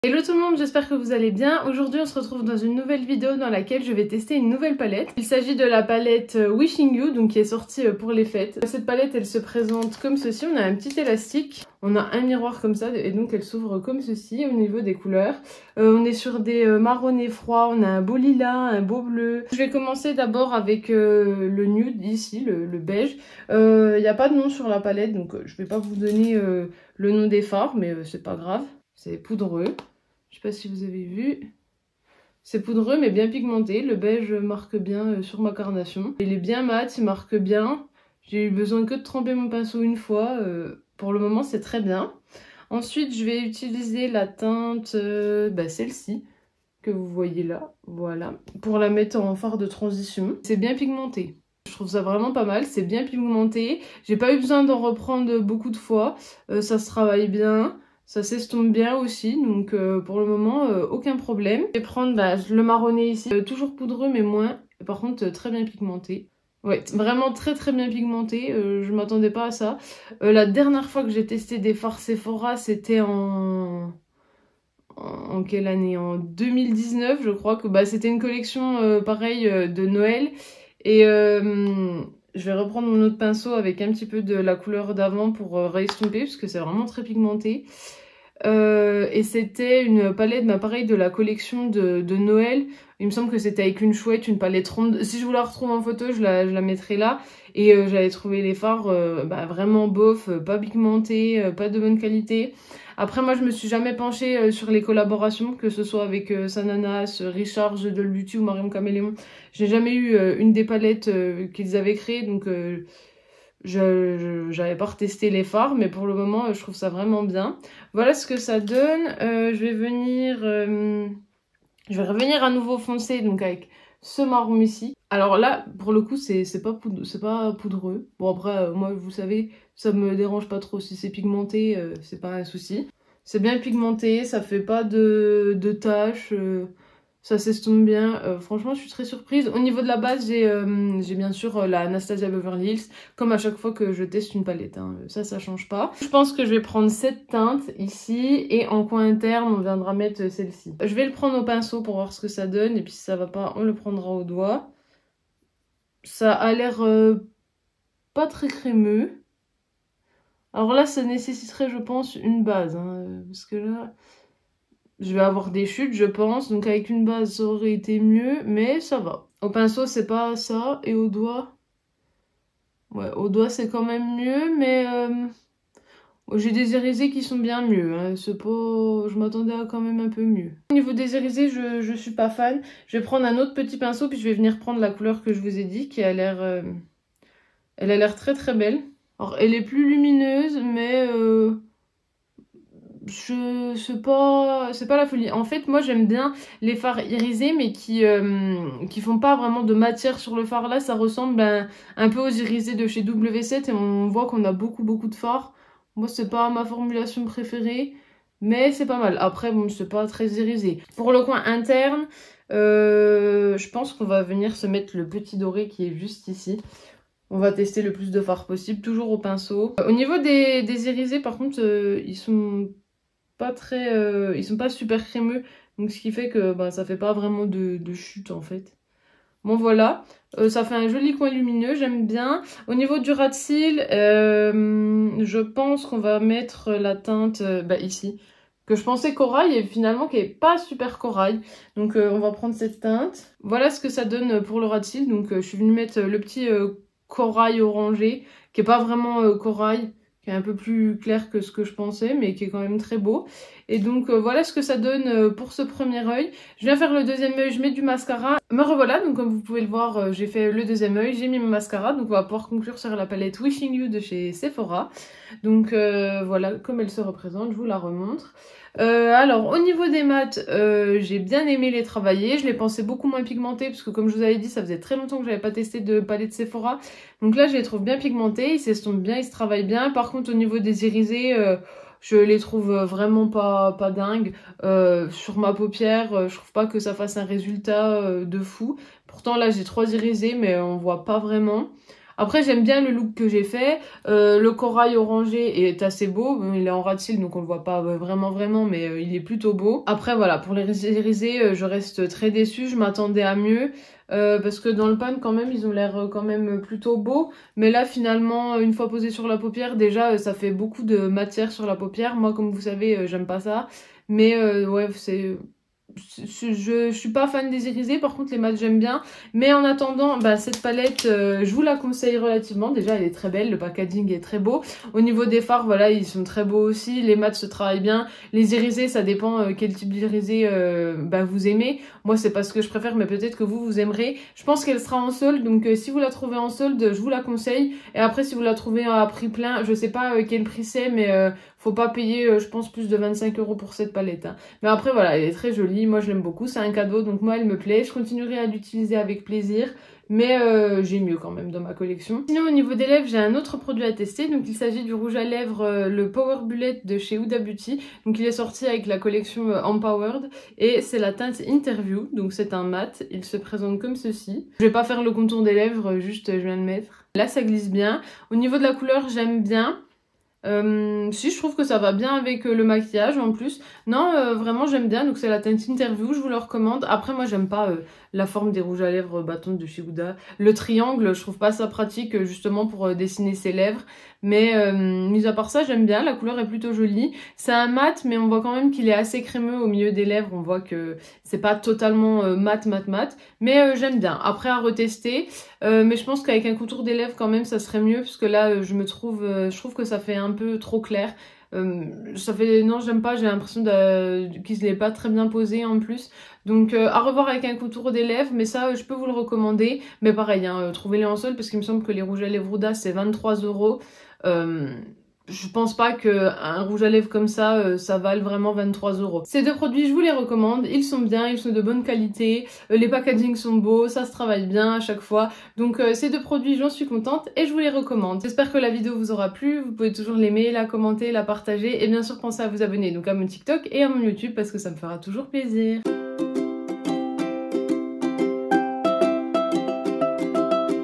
Hello tout le monde, j'espère que vous allez bien. Aujourd'hui on se retrouve dans une nouvelle vidéo dans laquelle je vais tester une nouvelle palette. Il s'agit de la palette Wishing You, donc qui est sortie pour les fêtes. Cette palette elle se présente comme ceci, on a un petit élastique, on a un miroir comme ça et donc elle s'ouvre comme ceci au niveau des couleurs. On est sur des marronnés froids, on a un beau lilas, un beau bleu. Je vais commencer d'abord avec le nude ici, le beige. Il n'y a pas de nom sur la palette donc je vais pas vous donner le nom des fards mais c'est pas grave, c'est poudreux. Je sais pas si vous avez vu. C'est poudreux mais bien pigmenté. Le beige marque bien sur ma carnation. Il est bien mat, il marque bien. J'ai eu besoin que de tremper mon pinceau une fois. Pour le moment, c'est très bien. Ensuite, je vais utiliser la teinte, celle-ci, que vous voyez là. Voilà. Pour la mettre en fard de transition. C'est bien pigmenté. Je trouve ça vraiment pas mal. C'est bien pigmenté. J'ai pas eu besoin d'en reprendre beaucoup de fois. Ça se travaille bien. Ça s'estompe bien aussi, donc pour le moment, aucun problème. Je vais prendre le marronné ici, toujours poudreux mais moins, par contre très bien pigmenté. Ouais, vraiment très bien pigmenté, je m'attendais pas à ça. La dernière fois que j'ai testé des fards Sephora, c'était en quelle année? En 2019, je crois que c'était une collection pareil de Noël. Et je vais reprendre mon autre pinceau avec un petit peu de la couleur d'avant pour réestomper, parce que c'est vraiment très pigmenté. Et c'était une palette pareil de la collection de Noël. Il me semble que c'était avec une chouette, une palette ronde. Si je vous la retrouve en photo, je la mettrai là. Et j'avais trouvé les fards vraiment bof, pas pigmentés, pas de bonne qualité. Après moi je me suis jamais penchée sur les collaborations, que ce soit avec Sananas, Richard, Doll Beauty ou Marion Caméléon. J'ai jamais eu une des palettes qu'ils avaient créées, donc j'avais pas retesté les fards, mais pour le moment je trouve ça vraiment bien. Voilà ce que ça donne. Je vais revenir à nouveau foncé, donc avec ce marron ici. Alors là pour le coup c'est pas poudreux. Bon après moi vous savez ça me dérange pas trop, si c'est pigmenté c'est pas un souci. C'est bien pigmenté, ça fait pas de taches. Ça s'estompe bien, franchement je suis très surprise. Au niveau de la base j'ai bien sûr la Anastasia Beverly Hills, comme à chaque fois que je teste une palette, hein. Ça change pas. Je pense que je vais prendre cette teinte ici, et en coin interne on viendra mettre celle-ci. Je vais le prendre au pinceau pour voir ce que ça donne, et puis si ça va pas on le prendra au doigt. Ça a l'air pas très crémeux. Alors là ça nécessiterait je pense une base, hein, parce que là... je vais avoir des chutes, je pense. Donc avec une base, ça aurait été mieux. Mais ça va. Au pinceau, c'est pas ça. Et au doigt... ouais, au doigt, c'est quand même mieux. Mais j'ai des irisés qui sont bien mieux. Hein. C'est pas... je m'attendais à quand même un peu mieux. Au niveau des irisés, je suis pas fan. Je vais prendre un autre petit pinceau. Puis je vais venir prendre la couleur que je vous ai dit. Qui a l'air... elle a l'air très belle. Alors, elle est plus lumineuse. Mais... c'est pas la folie. En fait moi j'aime bien les fards irisés mais qui font pas vraiment de matière sur le fard. Là ça ressemble un peu aux irisés de chez W7 et on voit qu'on a beaucoup de fards. Moi c'est pas ma formulation préférée mais c'est pas mal. Après bon c'est pas très irisé. Pour le coin interne je pense qu'on va venir se mettre le petit doré qui est juste ici. On va tester le plus de fard possible, toujours au pinceau. Au niveau des irisés par contre ils sont pas super crémeux, donc ce qui fait que ça fait pas vraiment de chute en fait. Bon voilà, ça fait un joli coin lumineux, j'aime bien. Au niveau du ras de cils, je pense qu'on va mettre la teinte ici, que je pensais corail et finalement qui est pas super corail. Donc on va prendre cette teinte. Voilà ce que ça donne pour le ras de cils. Donc je suis venue mettre le petit corail orangé, qui est pas vraiment corail, qui est un peu plus clair que ce que je pensais, mais qui est quand même très beau. Et donc voilà ce que ça donne pour ce premier œil. Je viens faire le deuxième œil, je mets du mascara. Me revoilà, donc comme vous pouvez le voir, j'ai fait le deuxième œil, j'ai mis mon mascara. Donc on va pouvoir conclure sur la palette Wishing You de chez Sephora. Donc voilà comme elle se représente, je vous la remontre. Alors au niveau des mats, j'ai bien aimé les travailler. Je les pensais beaucoup moins pigmentés parce que comme je vous avais dit, ça faisait très longtemps que j'avais pas testé de palette Sephora. Donc là je les trouve bien pigmentés, ils s'estompent bien, ils se travaillent bien. Par contre au niveau des irisés, je les trouve vraiment pas dingues. Sur ma paupière, je trouve pas que ça fasse un résultat de fou. Pourtant là j'ai 3 irisés mais on voit pas vraiment. Après j'aime bien le look que j'ai fait, le corail orangé est assez beau, il est en ras de cils donc on le voit pas vraiment mais il est plutôt beau. Après voilà, pour les irisés je reste très déçue, je m'attendais à mieux. Parce que dans le pan quand même ils ont l'air quand même plutôt beaux, mais là finalement une fois posé sur la paupière déjà ça fait beaucoup de matière sur la paupière. Moi comme vous savez j'aime pas ça, mais ouais je suis pas fan des irisés, par contre les mats j'aime bien. Mais en attendant, bah, cette palette, je vous la conseille relativement. Déjà elle est très belle, le packaging est très beau. Au niveau des fards, voilà, ils sont très beaux aussi. Les mats se travaillent bien. Les irisés, ça dépend quel type d'irisé bah, vous aimez. Moi c'est pas ce que je préfère, mais peut-être que vous aimerez. Je pense qu'elle sera en solde, donc si vous la trouvez en solde, je vous la conseille. Et après si vous la trouvez à prix plein, je sais pas quel prix c'est, mais faut pas payer, je pense, plus de 25 € pour cette palette. Hein. Mais après voilà, elle est très jolie. Moi je l'aime beaucoup, c'est un cadeau donc moi elle me plaît, je continuerai à l'utiliser avec plaisir, mais j'ai mieux quand même dans ma collection. Sinon au niveau des lèvres j'ai un autre produit à tester, donc il s'agit du rouge à lèvres le Power Bullet de chez Huda Beauty, donc il est sorti avec la collection Empowered et c'est la teinte Interview, donc c'est un mat, il se présente comme ceci. Je vais pas faire le contour des lèvres, juste je viens de mettre. Là ça glisse bien, au niveau de la couleur j'aime bien. Si je trouve que ça va bien avec le maquillage en plus. Non, vraiment j'aime bien, donc c'est la teinte Interview, je vous le recommande. Après moi j'aime pas la forme des rouges à lèvres bâton de chez Huda. Le triangle, je trouve pas ça pratique justement pour dessiner ses lèvres. Mais mis à part ça, j'aime bien, la couleur est plutôt jolie. C'est un mat, mais on voit quand même qu'il est assez crémeux au milieu des lèvres. On voit que c'est pas totalement mat. Mais j'aime bien. Après à retester, mais je pense qu'avec un contour des lèvres quand même ça serait mieux. Parce que là je trouve que ça fait un peu trop clair. Non j'aime pas, j'ai l'impression qu'il n'est pas très bien posé en plus. Donc à revoir avec un contour des lèvres, mais ça je peux vous le recommander. Mais pareil, hein, trouvez-les en solde parce qu'il me semble que les rouges à lèvres Huda c'est 23 €. Je pense pas qu'un rouge à lèvres comme ça, ça vale vraiment 23 €. Ces deux produits, je vous les recommande. Ils sont bien, ils sont de bonne qualité. Les packagings sont beaux, ça se travaille bien à chaque fois. Donc ces deux produits, j'en suis contente et je vous les recommande. J'espère que la vidéo vous aura plu. Vous pouvez toujours l'aimer, la commenter, la partager. Et bien sûr, pensez à vous abonner donc à mon TikTok et à mon YouTube parce que ça me fera toujours plaisir.